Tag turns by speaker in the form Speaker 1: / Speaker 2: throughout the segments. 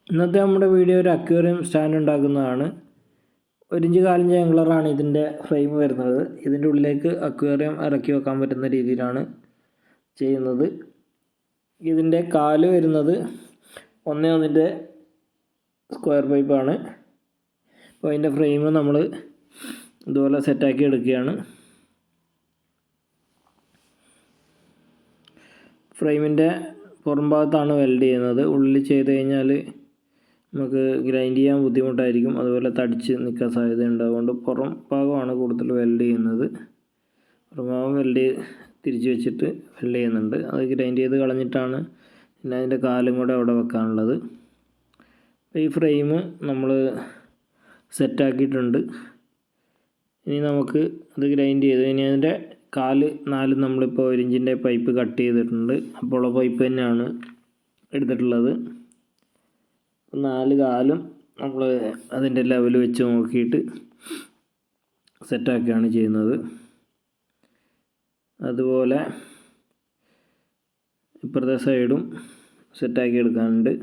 Speaker 1: ഇന്നത്തെ നമ്മുടെ വീഡിയോ ഒരു അക്വേറിയം സ്റ്റാൻഡ് ഉണ്ടാക്കുന്നതാണ്. 1 ഇഞ്ച് 1/4 ഇഞ്ച് ആംഗ്ലറാണ് ഇതിൻ്റെ ഫ്രെയിം വരുന്നത്. ഇതിൻ്റെ ഉള്ളിലേക്ക് അക്വേറിയം ഇറക്കി വെക്കാൻ പറ്റുന്ന രീതിയിലാണ് ചെയ്യുന്നത്. ഇതിൻ്റെ കാല് വരുന്നത് 1:1 സ്ക്വയർ പൈപ്പാണ്. അപ്പോൾ അതിൻ്റെ ഫ്രെയിം നമ്മൾ ഇതുപോലെ സെറ്റാക്കി എടുക്കുകയാണ്. ഫ്രെയിമിൻ്റെ പുറം ഭാഗത്താണ് വെൽഡ് ചെയ്യുന്നത്. ഉള്ളിൽ ചെയ്ത് കഴിഞ്ഞാൽ നമുക്ക് ഗ്രൈൻഡ് ചെയ്യാൻ ബുദ്ധിമുട്ടായിരിക്കും, അതുപോലെ തടിച്ച് നിൽക്കാൻ സാധ്യതയുണ്ട്. അതുകൊണ്ട് പുറം ഭാഗമാണ് കൂടുതൽ വെൽഡ് ചെയ്യുന്നത്. പുറം ഭാഗം തിരിച്ച് വെച്ചിട്ട് വെൽഡ് ചെയ്യുന്നുണ്ട്. അത് ഗ്രൈൻഡ് ചെയ്ത് കളഞ്ഞിട്ടാണ് പിന്നെ അതിൻ്റെ കാലും കൂടെ അവിടെ വെക്കാനുള്ളത്. ഈ ഫ്രെയിം നമ്മൾ സെറ്റാക്കിയിട്ടുണ്ട്. ഇനി നമുക്ക് അത് ഗ്രൈൻഡ് ചെയ്ത് ഇനി അതിൻ്റെ കാല് 4 നമ്മളിപ്പോൾ 1 ഇഞ്ചിൻ്റെ പൈപ്പ് കട്ട് ചെയ്തിട്ടുണ്ട്. അപ്പോളോ പൈപ്പ് തന്നെയാണ് എടുത്തിട്ടുള്ളത്. 4 കാലും നമ്മൾ അതിൻ്റെ ലെവൽ വെച്ച് നോക്കിയിട്ട് സെറ്റാക്കുകയാണ് ചെയ്യുന്നത്. അതുപോലെ ഇപ്പുറത്തെ സൈഡും സെറ്റാക്കി എടുക്കാനുണ്ട്.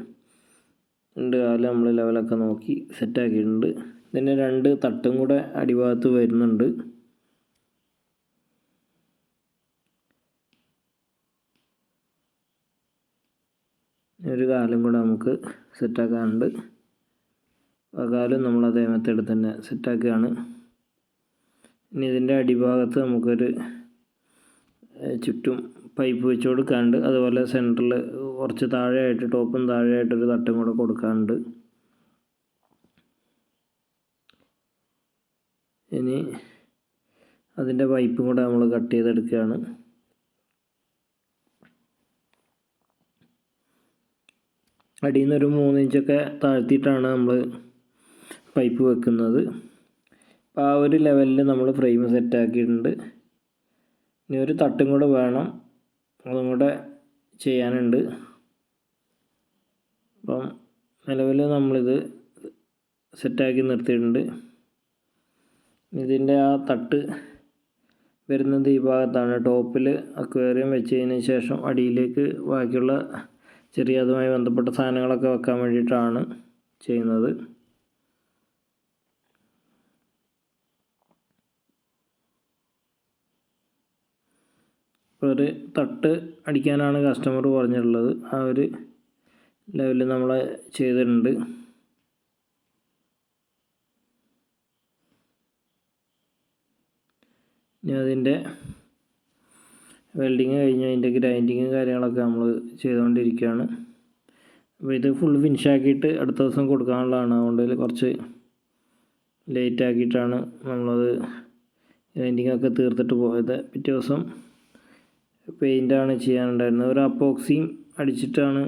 Speaker 1: 2 കാലം നമ്മൾ ലെവലൊക്കെ നോക്കി സെറ്റാക്കിയിട്ടുണ്ട്. ഇതിൻ്റെ 2 തട്ടും കൂടെ അടിഭാഗത്ത് വരുന്നുണ്ട്. ഒരു കാലം കൂടെ നമുക്ക് സെറ്റാക്കാനുണ്ട്. ആ കാലം നമ്മൾ അതേ മെത്തേഡിൽ തന്നെ സെറ്റാക്കുകയാണ്. ഇനി ഇതിൻ്റെ അടിഭാഗത്ത് നമുക്കൊരു ചുറ്റും പൈപ്പ് വെച്ച് കൊടുക്കാനുണ്ട്. അതുപോലെ സെൻറ്ററിൽ കുറച്ച് താഴെയായിട്ട് ടോപ്പും താഴെയായിട്ടൊരു തട്ടും കൂടെ കൊടുക്കാനുണ്ട്. ഇനി അതിൻ്റെ പൈപ്പും കൂടെ നമ്മൾ കട്ട് ചെയ്തെടുക്കുകയാണ്. അടിയിൽ നിന്ന് ഒരു 3 ഇഞ്ചൊക്കെ താഴ്ത്തിയിട്ടാണ് നമ്മൾ പൈപ്പ് വെക്കുന്നത്. അപ്പോൾ ആ ഒരു ലെവലിൽ നമ്മൾ ഫ്രെയിം സെറ്റാക്കിയിട്ടുണ്ട്. ഇനി ഒരു തട്ടും കൂടെ വേണം, അതും കൂടെ ചെയ്യാനുണ്ട്. അപ്പം നിലവിൽ നമ്മളിത് സെറ്റാക്കി നിർത്തിയിട്ടുണ്ട്. ഇതിൻ്റെ ആ തട്ട് വരുന്നത് ഈ ഭാഗത്താണ്. ടോപ്പിൽ അക്വേറിയം വെച്ചതിന് ശേഷം അടിയിലേക്ക് ബാക്കിയുള്ള അതുമായി ബന്ധപ്പെട്ട സാധനങ്ങളൊക്കെ വെക്കാൻ വേണ്ടിയിട്ടാണ് ചെയ്യുന്നത്. ഒരു തട്ട് അടിക്കാനാണ് കസ്റ്റമർ പറഞ്ഞിട്ടുള്ളത്. ആ ഒരു ലെവലിൽ നമ്മൾ ചെയ്തിട്ടുണ്ട്. ഇനി അതിൻ്റെ വെൽഡിങ് കഴിഞ്ഞ് അതിൻ്റെ ഗ്രൈൻഡിങ്ങും കാര്യങ്ങളൊക്കെ നമ്മൾ ചെയ്തുകൊണ്ടിരിക്കുകയാണ്. അപ്പോൾ ഇത് ഫുൾ ഫിനിഷാക്കിയിട്ട് അടുത്ത ദിവസം കൊടുക്കാനുള്ളതാണ്. അതുകൊണ്ട് കുറച്ച് ലേറ്റ് ആക്കിയിട്ടാണ് നമ്മളത് ഗ്രൈൻഡിങ്ങൊക്കെ തീർത്തിട്ട് പോയത്. പിറ്റേ ദിവസം പെയിൻ്റാണ് ചെയ്യാനുണ്ടായിരുന്നത്. ഒരു അപ്പോക്സിയും അടിച്ചിട്ടാണ്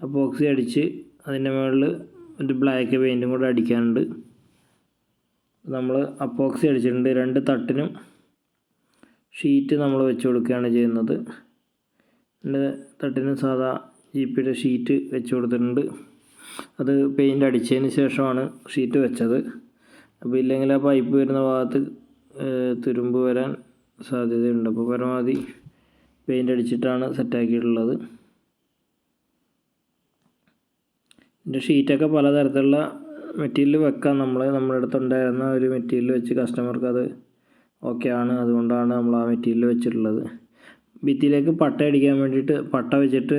Speaker 1: അപ്പോക്സി അടിച്ച് അതിൻ്റെ മുകളിൽ ഒരു ബ്ലാക്ക് പെയിൻറ്റും കൂടെ അടിക്കാനുണ്ട്. നമ്മൾ അപ്പോക്സി അടിച്ചിട്ടുണ്ട്. 2 തട്ടിനും ഷീറ്റ് നമ്മൾ വെച്ച് കൊടുക്കുകയാണ് ചെയ്യുന്നത്. 2 തട്ടിനും സാധാ GPയുടെ ഷീറ്റ് വെച്ച് കൊടുത്തിട്ടുണ്ട്. അത് പെയിൻ്റ് അടിച്ചതിന് ശേഷമാണ് ഷീറ്റ് വെച്ചത്. അപ്പോൾ ഇല്ലെങ്കിൽ ആ പൈപ്പ് വരുന്ന ഭാഗത്ത് തുരുമ്പ് വരാൻ സാധ്യതയുണ്ട്. അപ്പോൾ പരമാവധി പെയിൻ്റ് അടിച്ചിട്ടാണ് സെറ്റാക്കിയിട്ടുള്ളത്. ഇതിൻ്റെ ഷീറ്റൊക്കെ പലതരത്തിലുള്ള മെറ്റീരിയൽ വെക്കാം. നമ്മുടെ അടുത്തുണ്ടായിരുന്ന ഒരു മെറ്റീരിയൽ വെച്ച് കസ്റ്റമർക്ക് അത് ഓക്കെ ആണ്. അതുകൊണ്ടാണ് നമ്മൾ ആ മെറ്റീരിയൽ വെച്ചിട്ടുള്ളത്. ഭിത്തിയിലേക്ക് പട്ട അടിക്കാൻ വേണ്ടിയിട്ട് പട്ട വെച്ചിട്ട്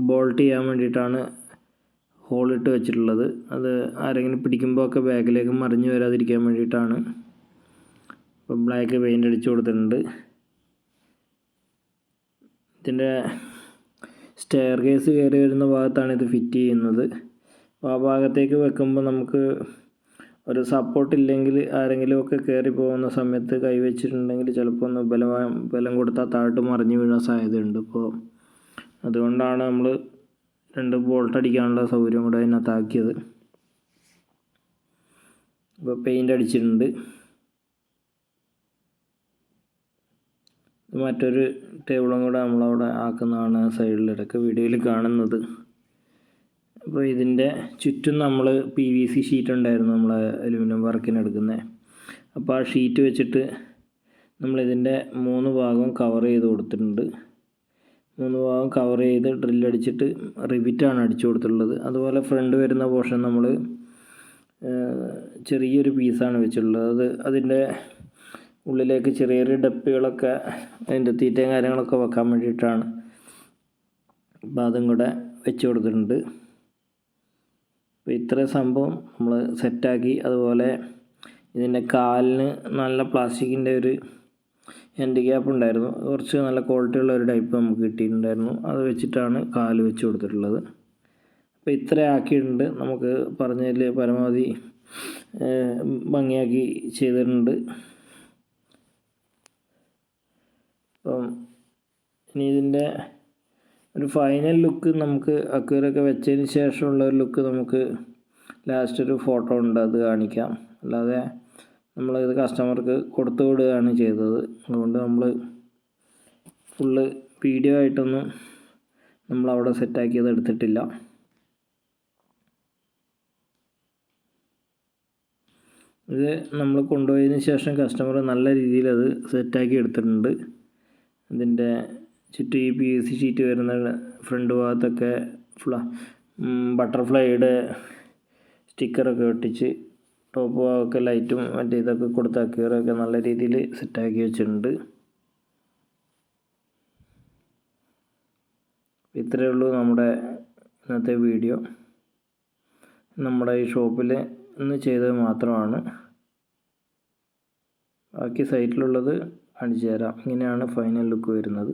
Speaker 1: ബോൾട്ട് ചെയ്യാൻ വേണ്ടിയിട്ടാണ് ഹോളിട്ട് വെച്ചിട്ടുള്ളത്. അത് ആരെങ്കിലും പിടിക്കുമ്പോൾ ഒക്കെ ബാക്കിലേക്ക് മറിഞ്ഞു വരാതിരിക്കാൻ വേണ്ടിയിട്ടാണ്. അപ്പോൾ ബ്ലാക്ക് പെയിൻ്റ് അടിച്ചു കൊടുത്തിട്ടുണ്ട്. ഇതിൻ്റെ സ്റ്റെയർ കേസ് കയറി വരുന്ന ഭാഗത്താണ് ഇത് ഫിറ്റ് ചെയ്യുന്നത്. അപ്പോൾ ആ ഭാഗത്തേക്ക് വെക്കുമ്പോൾ നമുക്ക് ഒരു സപ്പോർട്ട് ഇല്ലെങ്കിൽ ആരെങ്കിലുമൊക്കെ കയറി പോകുന്ന സമയത്ത് കൈവച്ചിട്ടുണ്ടെങ്കിൽ ചിലപ്പോൾ ഒന്ന് ബലം കൊടുത്താൽ താഴോട്ട് മറിഞ്ഞ് വീഴാൻ സാധ്യതയുണ്ട്. അപ്പോൾ അതുകൊണ്ടാണ് നമ്മൾ 2 ബോൾട്ട് അടിക്കാനുള്ള സൗകര്യം കൂടെ അതിനകത്താക്കിയത്. ഇപ്പോൾ പെയിൻ്റ് അടിച്ചിട്ടുണ്ട്. മറ്റൊരു ടേബിളും കൂടെ നമ്മളവിടെ ആക്കുന്നതാണ് സൈഡിലിടയ്ക്ക് വീഡിയോയിൽ കാണുന്നത്. അപ്പോൾ ഇതിൻ്റെ ചുറ്റും നമ്മൾ PVC ഷീറ്റ് ഉണ്ടായിരുന്നു, നമ്മൾ അലുമിനിയം വർക്കിനെടുക്കുന്നത്. അപ്പോൾ ആ ഷീറ്റ് വെച്ചിട്ട് നമ്മളിതിൻ്റെ 3 ഭാഗവും കവർ ചെയ്ത് കൊടുത്തിട്ടുണ്ട്. 3 ഭാഗം കവർ ചെയ്ത് ഡ്രില്ലടിച്ചിട്ട് റിവിറ്റാണ് അടിച്ചു കൊടുത്തിട്ടുള്ളത്. അതുപോലെ ഫ്രണ്ട് വരുന്ന പോർഷൻ നമ്മൾ ചെറിയൊരു പീസാണ് വെച്ചിട്ടുള്ളത്. അതിൻ്റെ ഉള്ളിലേക്ക് ചെറിയ ഡപ്പികളൊക്കെ അതിൻ്റെ തീറ്റയും കാര്യങ്ങളൊക്കെ വെക്കാൻ വേണ്ടിയിട്ടാണ്. അപ്പോൾ അതും കൂടെ വെച്ച് കൊടുത്തിട്ടുണ്ട്. അപ്പോൾ ഇത്രയും സംഭവം നമ്മൾ സെറ്റാക്കി. അതുപോലെ ഇതിൻ്റെ കാലിന് നല്ല പ്ലാസ്റ്റിക്കിൻ്റെ ഒരു എൻഡ് ക്യാപ്പ് ഉണ്ടായിരുന്നു. കുറച്ച് നല്ല ക്വാളിറ്റി ഉള്ള ഒരു ടൈപ്പ് നമുക്ക് കിട്ടിയിട്ടുണ്ടായിരുന്നു. അത് വെച്ചിട്ടാണ് കാല് വെച്ച് കൊടുത്തിട്ടുള്ളത്. അപ്പോൾ ഇത്ര ആക്കിയിട്ടുണ്ട്. നമുക്ക് പറഞ്ഞതിൽ പരമാവധി ഭംഗിയാക്കി ചെയ്തിട്ടുണ്ട്. അപ്പം ഇനി ഇതിൻ്റെ ഒരു ഫൈനൽ ലുക്ക് നമുക്ക് അക്വേറിയമൊക്കെ വെച്ചതിന് ശേഷമുള്ള ഒരു ലുക്ക് നമുക്ക് ലാസ്റ്റ് ഒരു ഫോട്ടോ ഉണ്ട്, അത് കാണിക്കാം. അല്ലാതെ നമ്മളിത് കസ്റ്റമർക്ക് കൊടുത്തു വിടുകയാണ് ചെയ്തത്. അതുകൊണ്ട് നമ്മൾ ഫുള്ള് വീഡിയോ ആയിട്ടൊന്നും നമ്മളവിടെ സെറ്റാക്കിയത് എടുത്തിട്ടില്ല. ഇത് നമ്മൾ കൊണ്ടുപോയതിന് ശേഷം കസ്റ്റമർ നല്ല രീതിയിൽ അത് സെറ്റാക്കി എടുത്തിട്ടുണ്ട്. ഇതിൻ്റെ ചുറ്റും ഈ PVC ഷീറ്റ് വരുന്ന ഫ്രണ്ട് ഭാഗത്തൊക്കെ ബട്ടർഫ്ലൈയുടെ സ്റ്റിക്കറൊക്കെ ഒട്ടിച്ച് ടോപ്പ് ഭാഗമൊക്കെ ലൈറ്റും മറ്റേ ഇതൊക്കെ കൊടുത്ത് അക്വേറിയമൊക്കെ നല്ല രീതിയിൽ സെറ്റാക്കി വെച്ചിട്ടുണ്ട്. ഇത്രയേ ഉള്ളൂ നമ്മുടെ ഇന്നത്തെ വീഡിയോ. നമ്മുടെ ഈ ഷോപ്പിൽ ഇന്ന് ചെയ്തത് മാത്രമാണ്. ബാക്കി സൈറ്റിലുള്ളത് കാണിച്ചു തരാം. ഇങ്ങനെയാണ് ഫൈനൽ ലുക്ക് വരുന്നത്.